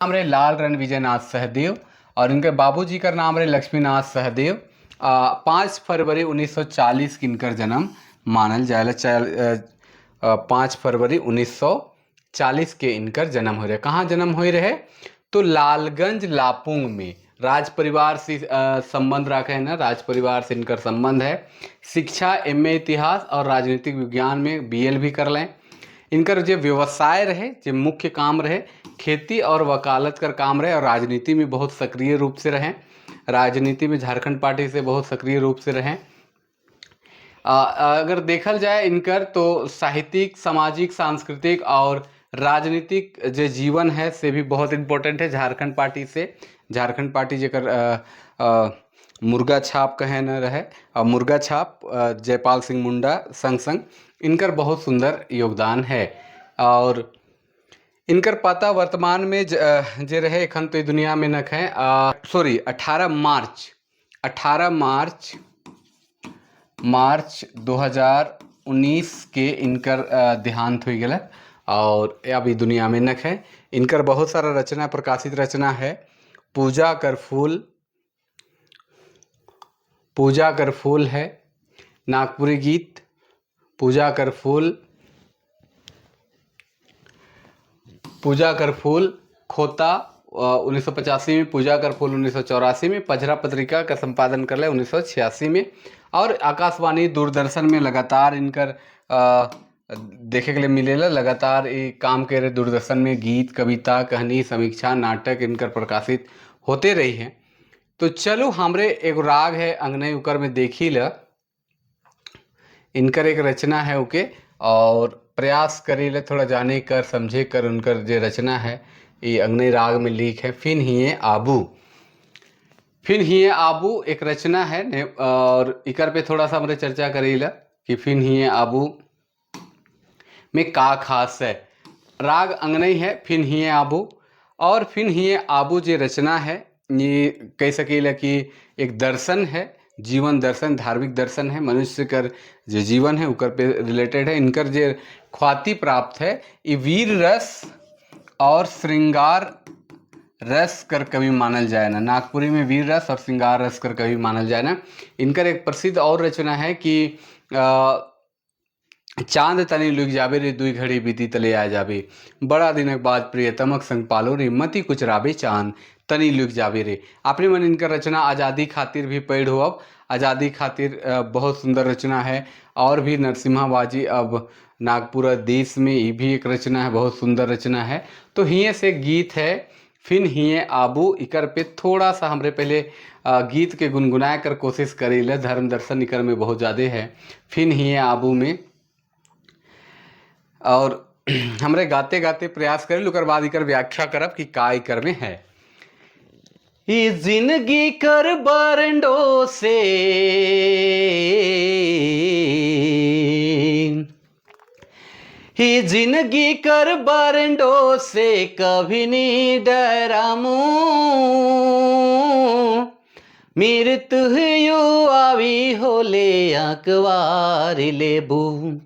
नाम रहे लाल रण विजयनाथ सहदेव और इनके बाबूजी का नाम रहे लक्ष्मीनाथ सहदेव। 5 फरवरी 1940 की इनकर जन्म मानल जाए। 5 फरवरी 1940 के इनकर जन्म हो रहे। कहाँ जन्म हो रहे? तो लालगंज लापुंग में। राज परिवार से संबंध रखे हैं ना, राज परिवार से इनकर संबंध है। शिक्षा MA इतिहास और राजनीतिक विज्ञान में BL भी कर लें। इनकर जो व्यवसाय रहे, जो मुख्य काम रहे, खेती और वकालत का काम रहे और राजनीति में बहुत सक्रिय रूप से रहें। राजनीति में झारखंड पार्टी से बहुत सक्रिय रूप से रहें। अगर देखल जाए इनकर तो साहित्यिक, सामाजिक, सांस्कृतिक और राजनीतिक जो जीवन है से भी बहुत इम्पोर्टेंट है झारखंड पार्टी से। झारखंड पार्टी जेकर मुर्गा छाप कहे न रहे और मुर्गा छाप जयपाल सिंह मुंडा संग संग इनकर बहुत सुंदर योगदान है। और इनकर पता वर्तमान में जे रहे एखन तो दुनिया में नख है। सॉरी 18 मार्च 2019 के इनकर देहांत हो गया और अभी दुनिया में नख है। इनकर बहुत सारा रचना, प्रकाशित रचना है। पूजा कर फूल है, नागपुरी गीत, पूजा कर फूल, खोता 1985 में, पूजा कर फूल 1984 में, पझरा पत्रिका का संपादन कर ले 1986 में। और आकाशवाणी, दूरदर्शन में लगातार इनकर देखे के लिए मिलेला। लगातार ये काम के रहे दूरदर्शन में। गीत, कविता, कहानी, समीक्षा, नाटक इनकर प्रकाशित होते रही हैं। तो चलो हमरे एगो राग है अंगनई उकर में देखी ल। इनकर एक रचना है ओके, और प्रयास करी ले थोड़ा जाने कर समझे कर उनकर जो रचना है ये अंगनई राग में लिख है। फिन हिए आबू एक रचना है और इकर पे थोड़ा सा हमरे चर्चा करी ला कि फिन हिए आबू में का खास है। राग अंगनई है फिन हिए आबू। और फिन हिए आबू जो रचना है ये कह सकेला कि एक दर्शन है, जीवन दर्शन, धार्मिक दर्शन है। मनुष्य कर जो जीवन है उकर पे रिलेटेड है। इनकर जो ख्याति प्राप्त है ये वीर रस और श्रृंगार रस कर कवि मानल जाए ना। नागपुरी में वीर रस और श्रृंगार रस कर कवि मानल जाए ना। इनकर एक प्रसिद्ध और रचना है कि चांद तनी लुक जाबे रे, दुई घड़ी बीती तले आ जाबे, बड़ा दिनक बाद प्रियतमक संग पालो रे, मति कुछ राबे चांद तनी लुक जाबे रे। अपने मन इनकर रचना आज़ादी खातिर भी पढ़ हो। अब आज़ादी खातिर बहुत सुंदर रचना है। और भी नरसिम्हा बाजी अब नागपुर देश में, ये भी एक रचना है, बहुत सुंदर रचना है। तो हिये से गीत है फिन हिये आबू। इकर पे थोड़ा सा हमरे पहले गीत के गुनगुनाए कर कोशिश करी ले। धर्म दर्शन इकर में बहुत ज़्यादा है फिन हिये आबू में। और हमरे गाते गाते प्रयास करें उकर बाद इकर व्याख्या करब कि का इकर में है। ई जिंदगी कर बरंडो से, ही जिंदगी कर बरंडो से कभी नहीं डरामू, मृत्यु यू आवी होले अकवार लेबू,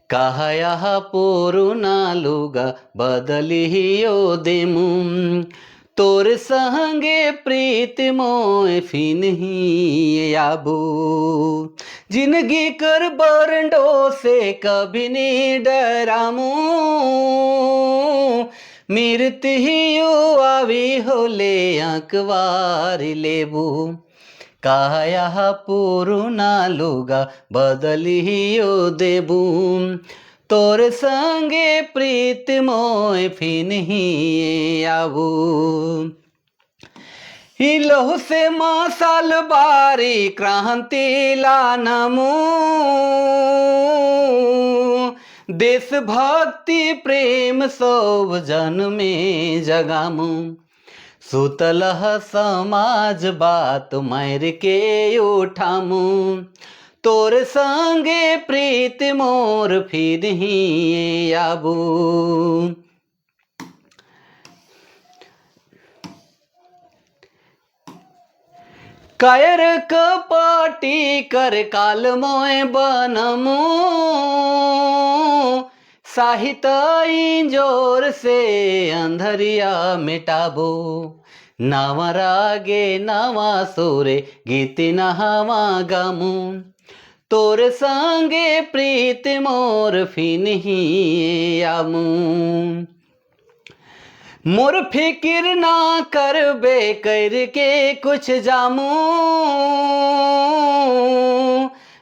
कहा पुरुना लुगा बदलियो देमु, तोर संगे प्रीत मोय फिन ही आबू, जिंदगी कर बरंडो से कभी नहीं डरामू, मृत्यु आवी होले अकवार लेबू, काया पुरुना लुगा बदलियो देबू, तोर संगे प्रीत मोय फिन ही आबू, हिलो से मसाल बारी क्रांति लानमू, देशभक्ति प्रेम सब जन में जगामू, सुतलह समाज बात मार के उठामू, तोर संगे प्रीत मोर फिर ही आबू, कायर कपाटी कर काल मोय बनमू, साहित्य जोर से अंधरिया मिटाबो, नावा रागे नावा सोरे गीत नहावा गामू, तोर संगे प्रीत मोर फिनही आमू, मोर फिकिर ना करबे करके कुछ जामू,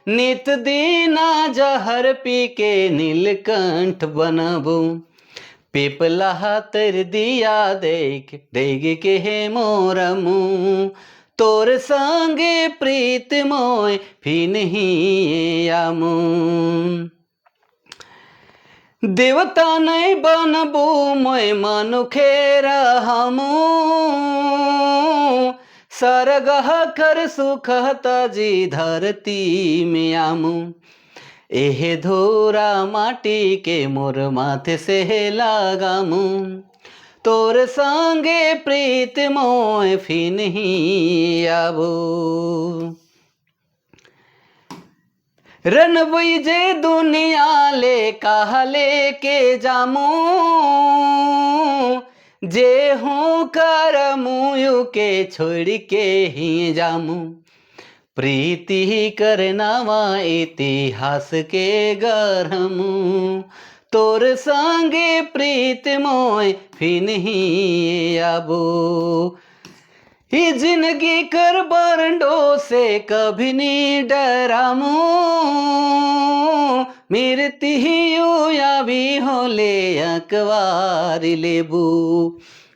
नित दीना जहर पी के नीलकंठ बनबू, पिपला तर दिया देख देग के हे मोर मुँह, तोर संगे प्रीत मोय फिनही आमू, देवता नहीं बनबू मोय मनुखे रहमू, सरगह कर सुखता जी धरती में आमू, एहे धोरा माटी के मोर माथे से लगामू, तोर संगे प्रीत मोय फिनही आबू, रनबई जे दुनिया ले कहा लेके जामू, जे हूँ कर मुयु के छोड़ के ही जामू, प्रीति करनावा इतिहास के गरमू, तोर संगे प्रीत मोय फिनही आबू, ही जिंदगी कर बरंडो से कभी नहीं डरामू, मृत्यु ही या भी होले अकवारी लेबू,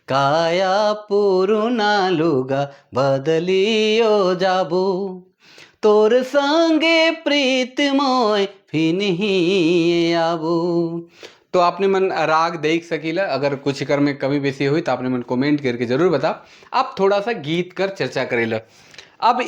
काया पुरुना लुगा बदलियो जाबू, तोर संगे प्रीत मोय फिनही आबू। तो आपने मन राग देख सकीला, अगर कुछ कर में कमी बेसी हुई तो आपने मन कमेंट करके जरूर बता। अब थोड़ा सा गीत कर चर्चा करेला। अब